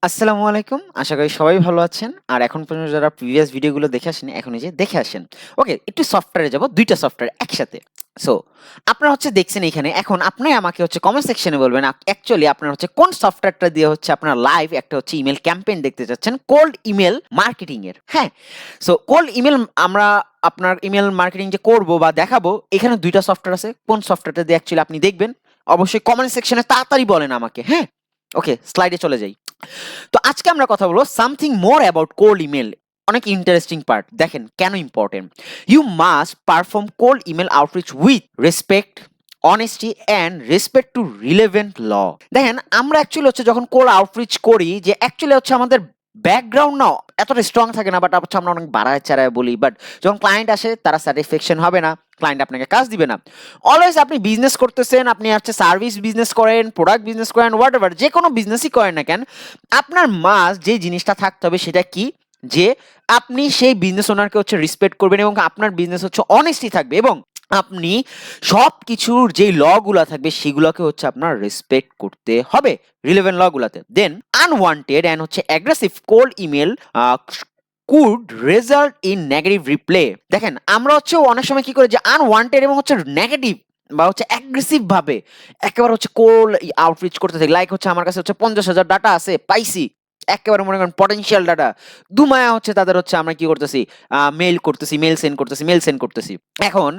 আসসালামু আলাইকুম। আশা করি সবাই ভালো আছেন। আর এখন পর্যন্ত যারা প্রিভিয়াস ভিডিওগুলো দেখে আসেনি, এখন এই যে দেখে আসেন। ওকে, একটু সফটওয়্যারে যাবো। ২ টা সফটওয়্যার একসাথে। সো, আপনারা দেখছেন এখানে। এখন আপনি আমাকে কমেন্ট সেকশনে বলবেন অ্যাকচুয়ালি আপনার কোন সফটওয়্যারটা দিয়ে আপনার লাইভ একটা ইমেইল ক্যাম্পেইন দেখতে চাচ্ছেন কোল্ড ইমেইল মার্কেটিং এর। হ্যাঁ? সো কোল্ড ইমেইল আমরা আপনার ইমেইল মার্কেটিং যে করব বা দেখাবো, এখানে ২ টা সফটওয়্যার আছে। কোন সফটওয়্যারটা দিয়ে অ্যাকচুয়ালি আপনি দেখবেন? অবশ্যই কমেন্ট সেকশনে তাড়াতাড়ি বলেন আমাকে। হ্যাঁ? ওকে, স্লাইডে চলে যাই। তো আজকে আমরা কথা বলবো something more about cold email. অনেক ইন্টারেস্টিং পার্ট, দেখেন কেন important. You must perform cold email outreach with respect, honesty and respect to relevant law. দেখেন আমরা অ্যাকচুয়ালি যখন কোল্ড আউটরিচ করি, যে অ্যাকচুয়ালি আমাদের ব্যাকগ্রাউন্ড না এতটা স্ট্রং থাকে না, বাট আমরা অনেক বাড়ায় চাড়ায় বলি, বাট যখন ক্লায়েন্ট আসে তারা স্যাটিসফ্যাকশন হবে না, ক্লায়েন্ট আপনাকে কাজ দিবে না। অলওয়েজ আপনি বিজনেস করতেছেন, আপনি সার্ভিস বিজনেস করেন, প্রোডাক্ট বিজনেস করেন, হোয়াটএভার যে কোনো বিজনেসই করেন না কেন, আপনার মাস্ট যে জিনিসটা থাকতে হবে সেটা কি, যে আপনি সেই বিজনেস ওনারকে রেসপেক্ট করবেন এবং আপনার বিজনেস অনেস্টি থাকবে এবং আপনি সবকিছুর যেই ল গুলা থাকবে সেগুলোকে আপনার রেসপেক্ট করতে হবে রিলেভেন্ট ল গুলাতে। Then unwanted and aggressive cold email could result in negative reply. দেখেন আমরা অনেক সময় কি করে যে আনওয়ান্টেড এবং নেগেটিভ বা অ্যাগ্রেসিভ ভাবে একেবারে কোল আউটরিচ করতে থাকি, লাইক আমার কাছে 50,000 ডাটা আছে, পাইছি একেবারে মনে করেন পটেনশিয়াল ডাটা, দুমায়া তাদের আমরা কি করতেছি, মেইল করতেছি, মেইল সেন্ড করতেছি। এখন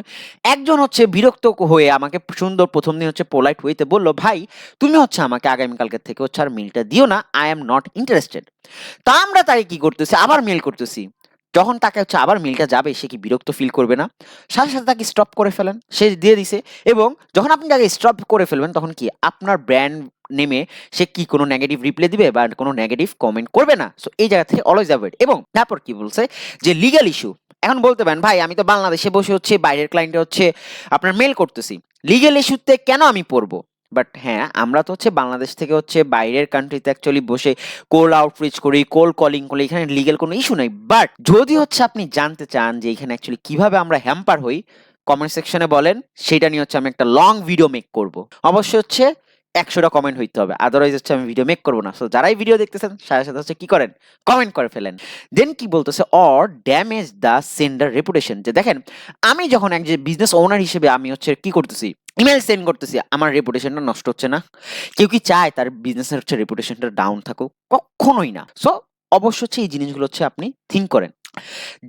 একজন বিরক্ত হয়ে আমাকে সুন্দর প্রথম দিন পোলাইট ওয়েতে বলল, ভাই তুমি আমাকে আগামীকালকে থেকে আর মেইলটা দিও না, আই এম নট ইন্টারেস্টেড। তা আমরা তাকে কি করতেছি, আবার মেইল করতেছি। যখন তাকে আবার মেইলটা যাবে, সে কি বিরক্ত ফিল করবে না? সাথে সাথে তাকে স্টপ করে ফেলেন, সে দিয়ে দিছে। এবং যখন আপনি তাকে স্টপ করে ফেলবেন, তখন কি আপনার ব্র্যান্ড নেমে সে কি কোনো নেগেটিভ রিপ্লাই দিবে বা কোনো নেগেটিভ কমেন্ট করবে না। সো এই জায়গা থেকে অলওয়েজ অ্যাভয়েড। এবং তারপর কি বলছে যে লিগ্যাল ইস্যু। এখন বলতে পারেন, ভাই আমি তো বাংলাদেশে বসে বাইরের ক্লায়েন্টে আপনার মেইল করতেছি, লিগ্যাল ইস্যুতে কেন আমি পড়বো? বাট হ্যাঁ, আমরা তো বাংলাদেশ থেকে বাইরের কান্ট্রিতে অ্যাকচুয়ালি বসে কোল্ড আউটরিচ করি, কোল্ড কলিং করি, এখানে লিগ্যাল কোনো ইস্যু নাই। বাট যদি আপনি জানতে চান যে এখানে অ্যাকচুয়ালি কিভাবে আমরা হ্যাম্পার হই, কমেন্ট সেকশনে বলেন, সেটা নিয়ে আমি একটা লং ভিডিও মেক করব। অবশ্যই 100টা কমেন্ট হইতে হবে, আদারওয়াইজ আমি ভিডিও মেক করবো না। সো যারাই ভিডিও দেখতেছেন সাথে সাথে কি করেন, কমেন্ট করে ফেলেন। দেন কি বলতেছে, or damage the sender reputation. যে দেখেন আমি যখন এক যে বিজনেস ওনার হিসেবে আমি কি করতেছি, ইমেল সেন্ড করতেছি, আমার রেপুটেশনটা নষ্ট হচ্ছে না? কেউ কি চায় তার বিজনেসের রেপুটেশনটা ডাউন থাকুক? কখনোই না। সো অবশ্যই এই জিনিসগুলো আপনি থিঙ্ক করেন।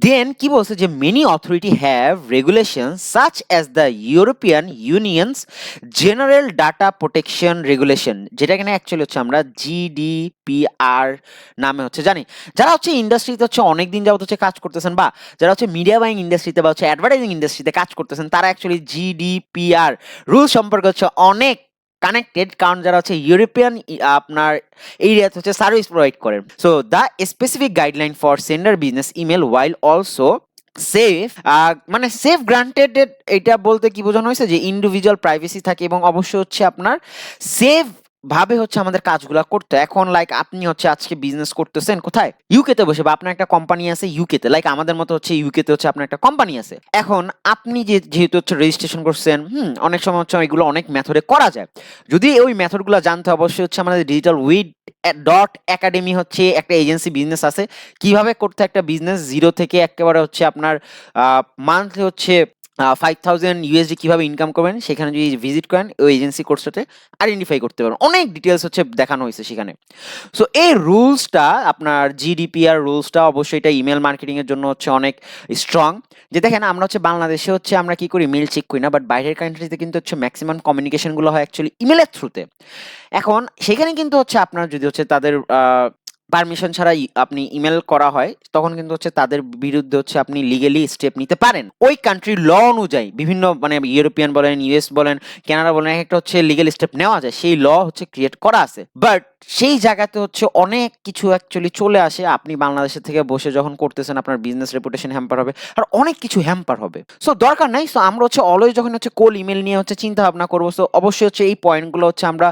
দেন কি বলছে যে many authority have regulation such as the European unions general data protection regulation, যেটা কিনা অ্যাকচুয়ালি আমরা জিডিপিআর নামে জানি। যারা ইন্ডাস্ট্রিতে অনেকদিন যাবত কাজ করতেছেন, বা যারা মিডিয়া বাইং ইন্ডাস্ট্রিতে বা অ্যাডভার্টাইজিং ইন্ডাস্ট্রিতে কাজ করতেছেন, তারা অ্যাকচুয়ালি জিডিপিআর রুল সম্পর্কে অনেক কানেক্টেড, কারণ যারা ইউরোপিয়ান আপনার এরিয়াতে সার্ভিস প্রোভাইড করেন। So the specific guideline for sender business email while also safe, মানে সেফ গ্রান্টেড, এটা বলতে কি বোঝানো হয়েছে যে ইন্ডিভিজুয়াল প্রাইভেসি থাকে এবং অবশ্যই আপনার সেফ ভাবে আমাদের কাজগুলো করতে। এখন লাইক আপনি আজকে বিজনেস করতেছেন কোথায়, ইউকে তে বসে, বা আপনার একটা কোম্পানি আছে ইউকে তে, লাইক আমাদের মতো ইউকে তে আপনার একটা কোম্পানি আছে। এখন আপনি যেহেতু রেজিস্ট্রেশন করছেন, অনেক সময় এগুলো অনেক মেথডে করা যায়। যদি ওই মেথডগুলো জানতে, অবশ্যই আমাদের ডিজিটাল উইট ডট একাডেমি একটা এজেন্সি বিজনেস আছে, কিভাবে করতে একটা বিজনেস জিরো থেকে একেবারে আপনার মান্থলি 5,000 ইউএসডি কিভাবে ইনকাম করবেন, সেখানে যদি ভিজিট করেন ওই এজেন্সি কোর্সটাতে আইডেন্টিফাই করতে পারবেন। অনেক ডিটেলস দেখানো হয়েছে সেখানে। সো এই রুলসটা আপনার জিডিপিআর রুলসটা অবশ্যই এটা ইমেল মার্কেটিং এর জন্য অনেক স্ট্রং। যে দেখেন আমরা বাংলাদেশে আমরা কি করি, মেল চেক করি না, বাট বাইরের কান্ট্রিতে কিন্তু ম্যাক্সিমাম কমিউনিকেশন গুলো হয় অ্যাকচুয়ালি ইমেলের থ্রুতে। এখন সেখানে কিন্তু আপনার যদি তাদের পারমিশন ছাড়াই আপনি ইমেল করা হয়, তখন কিন্তু তাদের বিরুদ্ধে আপনি লিগ্যালি স্টেপ নিতে পারেন। ওই কান্ট্রির ল অনুযায়ী বিভিন্ন মানে ইউরোপিয়ান বলেন, ইউএস বলেন, কানাডা বলেন, একটা লিগ্যাল স্টেপ নেওয়া যায়, সেই ল ক্রিয়েট করা আছে। বাট সেই জায়গাতে অনেক কিছু অ্যাকচুয়ালি চলে আসে। আপনি বাংলাদেশের থেকে বসে যখন করতেছেন, আপনার বিজনেস রেপুটেশন হ্যাম্পার হবে, আর অনেক কিছু হ্যাম্পার হবে। সো দরকার নাই। সো আমরা অলওয়েজ যখন কোল ইমেল নিয়ে চিন্তা ভাবনা করবো, সো অবশ্যই এই পয়েন্টগুলো আমরা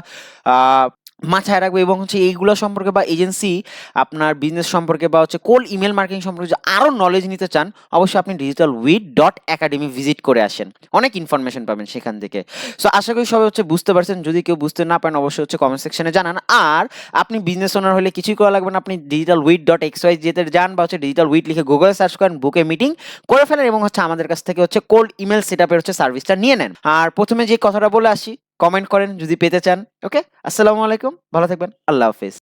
মাথায় রাখবে এবং হচ্ছে এইগুলো সম্পর্কে বা এজেন্সি আপনার বিজনেস সম্পর্কে বা হচ্ছে কোল্ড ইমেল মার্কেটিং সম্পর্কে যদি আরো নলেজ নিতে চান, অবশ্যই আপনি digitalwit.academy ভিজিট করে আসেন। অনেক ইনফরমেশন পাবেন সেখান থেকে। সো আশা করি সবাই হচ্ছে বুঝতে পারছেন। যদি কেউ বুঝতে না পারেন অবশ্যই হচ্ছে কমেন্ট সেকশনে জানান। আর আপনি বিজনেস ওনার হলে কিছুই করা লাগবে না। আপনি digitalwit.xyz তে যান বা হচ্ছে digital wit লিখে গুগলে সার্চ করেন, বুকে মিটিং করে ফেলেন এবং হচ্ছে আমাদের কাছ থেকে হচ্ছে কোল্ড ইমেল সেটআপের হচ্ছে সার্ভিসটা নিয়ে নেন। আর প্রথমে যে কথাটা বলে আসি, কমেন্ট করেন যদি পেতে চান। ওকে? আসসালামু আলাইকুম। ভালো থাকবেন। আল্লাহ হাফেজ।